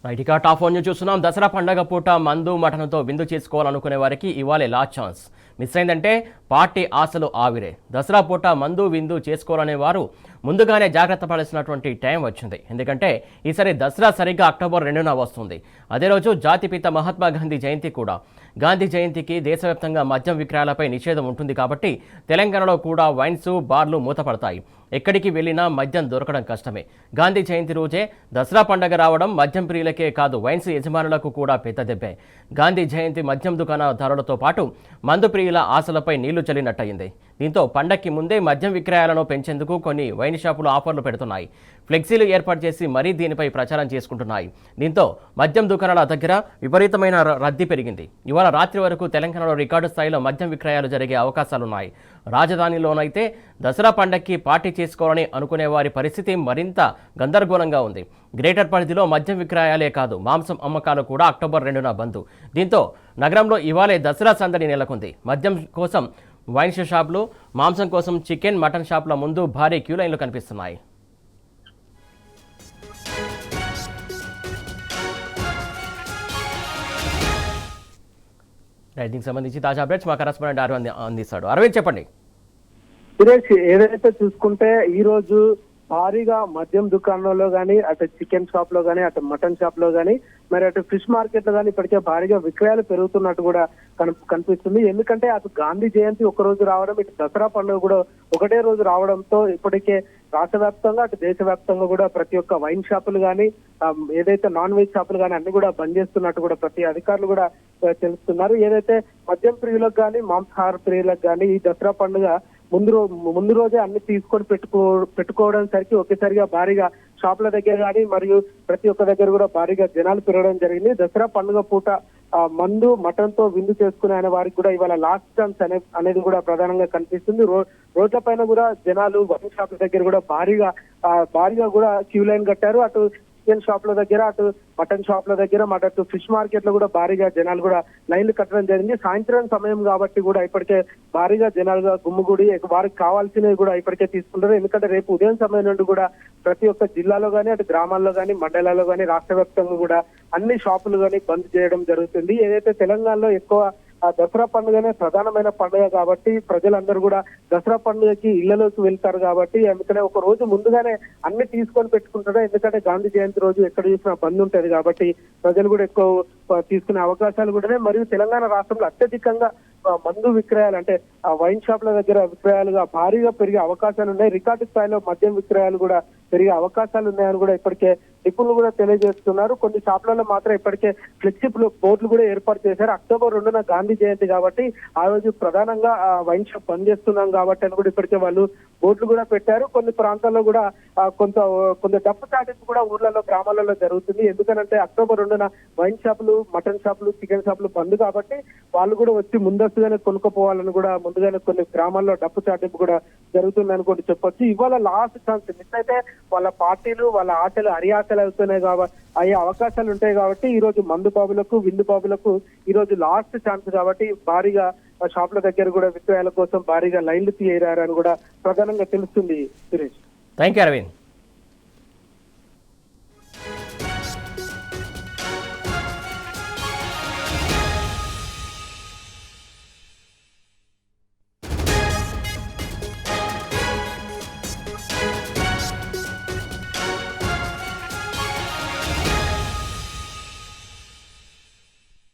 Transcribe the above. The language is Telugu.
రైట్, ఇక టాప్ వన్ న్యూస్ చూస్తున్నాం. దసరా పండగ పూట మందు మటన్తో విందు చేసుకోవాలనుకునే వారికి ఇవాళే లాస్ట్ ఛాన్స్. మిస్ అయిందంటే పార్టీ ఆశలు ఆవిరే. దసరా పూట మందు విందు చేసుకోవాలనే వారు ముందుగానే జాగ్రత్త పడాల్సినటువంటి టైం వచ్చింది. ఎందుకంటే ఈసారి దసరా సరిగ్గా అక్టోబర్ 2న వస్తుంది. అదే రోజు జాతిపిత మహాత్మా గాంధీ జయంతి కూడా. గాంధీ జయంతికి దేశవ్యాప్తంగా మద్యం విక్రయాలపై నిషేధం ఉంటుంది కాబట్టి తెలంగాణలో కూడా వైన్స్, బార్లు మూతపడతాయి. ఎక్కడికి వెళ్ళినా మద్యం దొరకడం కష్టమే. గాంధీ జయంతి రోజే దసరా పండగ రావడం మద్యం ప్రియులకే కాదు, వైన్స్ యజమానులకు కూడా పెద్ద దెబ్బే. గాంధీ జయంతి మద్యం దుకాణదారులతో పాటు మందు ప్రియుల ఆశలపై నీళ్లు చల్లినట్టయింది. దీంతో పండక్కి ముందే మద్యం విక్రయాలను పెంచేందుకు కొన్ని వైన్ షాపులు ఆఫర్లు పెడుతున్నాయి. ఫ్లెక్సీలు ఏర్పాటు చేసి మరీ దీనిపై ప్రచారం చేసుకుంటున్నాయి. దీంతో మద్యం దుకాణాల దగ్గర విపరీతమైన రద్దీ పెరిగింది. ఇవాళ రాత్రి వరకు తెలంగాణలో రికార్డు స్థాయిలో మద్యం విక్రయాలు జరిగే అవకాశాలున్నాయి. రాజధానిలోనైతే దసరా పండక్కి పార్టీ చేసుకోవాలని అనుకునే వారి పరిస్థితి మరింత గందరగోళంగా ఉంది. గ్రేటర్ పరిధిలో మద్యం విక్రయాలే కాదు, మాంసం అమ్మకాలు కూడా అక్టోబర్ 2న బంద్. దీంతో నగరంలో ఇవాళే దసరా సందడి నెలకొంది. మద్యం కోసం వైన్ షాపులు, మాంసం కోసం చికెన్, మటన్ షాపుల ముందు భారీ క్యూ లైన్లు కనిపిస్తున్నాయి. దీనికి సంబంధించి తాజా అప్డేట్స్ మా కరెస్పాండెంట్ అరవింద్ అందిస్తాడు. అరవింద్, చెప్పండి. సురేష్, ఏదైతే చూసుకుంటే ఈ రోజు భారీగా మద్యం దుకాణంలో గానీ, అటు చికెన్ షాప్ లో గానీ, అటు మటన్ షాప్ లో గానీ, మరి అటు ఫిష్ మార్కెట్ లో గానీ ఇప్పటికే భారీగా విక్రయాలు పెరుగుతున్నట్టు కూడా కనిపిస్తుంది. ఎందుకంటే అటు గాంధీ జయంతి ఒక రోజు రావడం, ఇటు దసరా పండుగ కూడా ఒకటే రోజు రావడంతో ఇప్పటికే రాష్ట్ర వ్యాప్తంగా అటు దేశవ్యాప్తంగా కూడా ప్రతి ఒక్క వైన్ షాపులు కానీ, ఏదైతే నాన్ వెజ్ షాపులు కానీ అన్ని కూడా బంద్ చేస్తున్నట్టు కూడా ప్రతి అధికారులు కూడా తెలుస్తున్నారు. ఏదైతే మద్యం ప్రియులకు కానీ, మాంసాహార ప్రియులకు కానీ ఈ దసరా పండుగ ముందు రోజే అన్ని తీసుకొని పెట్టుకోవడం సరికి ఒకేసారిగా భారీగా షాపుల దగ్గర కానీ మరియు ప్రతి ఒక్క దగ్గర కూడా భారీగా జనాలు పెరగడం జరిగింది. దసరా పండుగ పూట మందు మటన్ తో విందు చేసుకునే అనే వారికి కూడా ఇవాళ లాస్ట్ ఛాన్స్ అనేది కూడా ప్రధానంగా కనిపిస్తుంది. రోడ్ల పైన కూడా జనాలు వైన్ షాపుల దగ్గర కూడా భారీగా కూడా క్యూ లైన్ కట్టారు. అటు చికెన్ షాప్ల దగ్గర, అటు మటన్ షాప్ల దగ్గర, అటు ఫిష్ మార్కెట్ లో కూడా భారీగా జనాలు కూడా లైన్లు కట్టడం జరిగింది. సాయంత్రం సమయం కాబట్టి కూడా ఇప్పటికే భారీగా జనాలుగా గుమ్ముగూడి వారికి కావాల్సినవి కూడా ఇప్పటికే తీసుకుంటారు. ఎందుకంటే రేపు ఉదయం సమయం నుండి కూడా ప్రతి ఒక్క జిల్లాలో కానీ, అటు గ్రామాల్లో కానీ, మండలాల్లో కానీ, రాష్ట్ర వ్యాప్తంగా కూడా అన్ని షాపులు కానీ బంద్ చేయడం జరుగుతుంది. ఏదైతే తెలంగాణలో ఎక్కువ దసరా పండుగనే ప్రధానమైన పండుగ కాబట్టి ప్రజలందరూ కూడా దసరా పండుగకి ఇళ్లలోకి వెళ్తారు కాబట్టి అందుకనే ఒక రోజు ముందుగానే అన్ని తీసుకొని పెట్టుకుంటారు. ఎందుకంటే గాంధీ జయంతి రోజు ఎక్కడ చూసినా బంద్ ఉంటది కాబట్టి ప్రజలు కూడా ఎక్కువ తీసుకునే అవకాశాలు కూడా. మరియు తెలంగాణ రాష్ట్రంలో అత్యధికంగా మందు విక్రయాలు అంటే వైన్ షాప్ల దగ్గర విక్రయాలుగా భారీగా పెరిగే అవకాశాలు ఉన్నాయి. రికార్డు స్థాయిలో మద్యం విక్రయాలు కూడా పెరిగే అవకాశాలు ఉన్నాయని కూడా ఇప్పటికే నిపుణులు కూడా తెలియజేస్తున్నారు. కొన్ని షాపులలో మాత్రం ఇప్పటికే ఫ్లెక్సిబుల్ బోర్డులు కూడా ఏర్పాటు చేశారు. అక్టోబర్ 2న గాంధీ జయంతి కాబట్టి ఆ రోజు ప్రధానంగా వైన్ షాప్ బంద్ చేస్తున్నాం కాబట్టి అని కూడా ఇప్పటికే వాళ్ళు బోర్డులు కూడా పెట్టారు. కొన్ని ప్రాంతాల్లో కూడా కొంత డప్పు చాటింపు కూడా ఊర్లలో, గ్రామాలలో జరుగుతుంది. ఎందుకనంటే అక్టోబర్ 2న వైన్ షాపులు, మటన్ షాపులు, చికెన్ షాపులు బంద్ కాబట్టి వాళ్ళు కూడా వచ్చి ముందస్తుగానే కొనుక్కోపోవాలని కూడా ముందుగానే కొన్ని గ్రామాల్లో డప్పు చాటింపు కూడా జరుగుతుందని కూడా చెప్పొచ్చు. ఇవాళ లాస్ట్ ఛాన్స్. మిస్ అయితే వాళ్ళ పార్టీలు, వాళ్ళ ఆటలు అరియాసలు అవుతున్నాయి కాబట్టి అయ్యే అవకాశాలు ఉంటాయి కాబట్టి ఈ రోజు మందు బాబులకు, విందు బాబులకు ఈ రోజు లాస్ట్ ఛాన్స్ కాబట్టి భారీగా షాపుల దగ్గర కూడా విక్రయాల కోసం భారీగా లైన్లు తీయరారని కూడా ప్రధానంగా తెలుస్తుంది. Suresh, thank you Arvind.